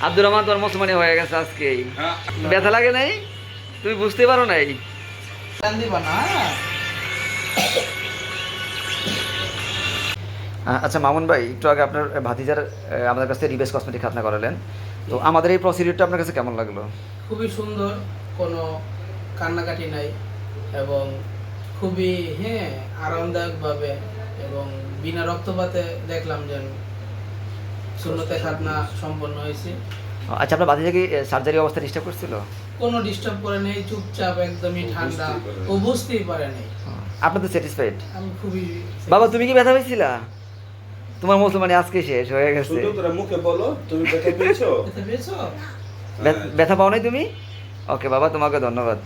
আব্দুর রহমান তোর মুসলমানি হয়ে গেছে আজকেই। ব্যথা লাগে নাই? তুমি বুঝতে পারো নাই? আচ্ছা মামুন ভাই, একটু আগে আপনার ভাতিজার আমাদের কাছ থেকে রিবেস কসমেটিক খাতনা করালেন, তো আমাদের এই প্রসিডিউরটা আপনার কাছে কেমন লাগলো? খুবই সুন্দর, কোনো কান্নাকাটি নাই এবং খুবই আরামদায়কভাবে এবং বিনা রক্তপাতে দেখলাম যে শূন্যতে খাতনা সম্পন্ন হয়েছে। আচ্ছা, আপনার ভাতিজা কি সার্জারি অবস্থা ডিস্টার্ব করছিল? কোনো ডিস্টার্ব করে নেই, চুপচাপ একদমই ঠান্ডা, ও বুঝতেই পারে নাই। আপনার তো স্যাটিসফাইড? আমি খুবই। বাবা তুমি কি ব্যথা পেয়েছিলা? তোমার মুসলমানি আজকে শেষ হয়ে গেছে। শুধু তোরা মুখে বলো তুমি ব্যথা পেয়েছো? ব্যথা পেয়েছো? ব্যথা পাও নাই তুমি? ওকে বাবা, তোমাকে ধন্যবাদ।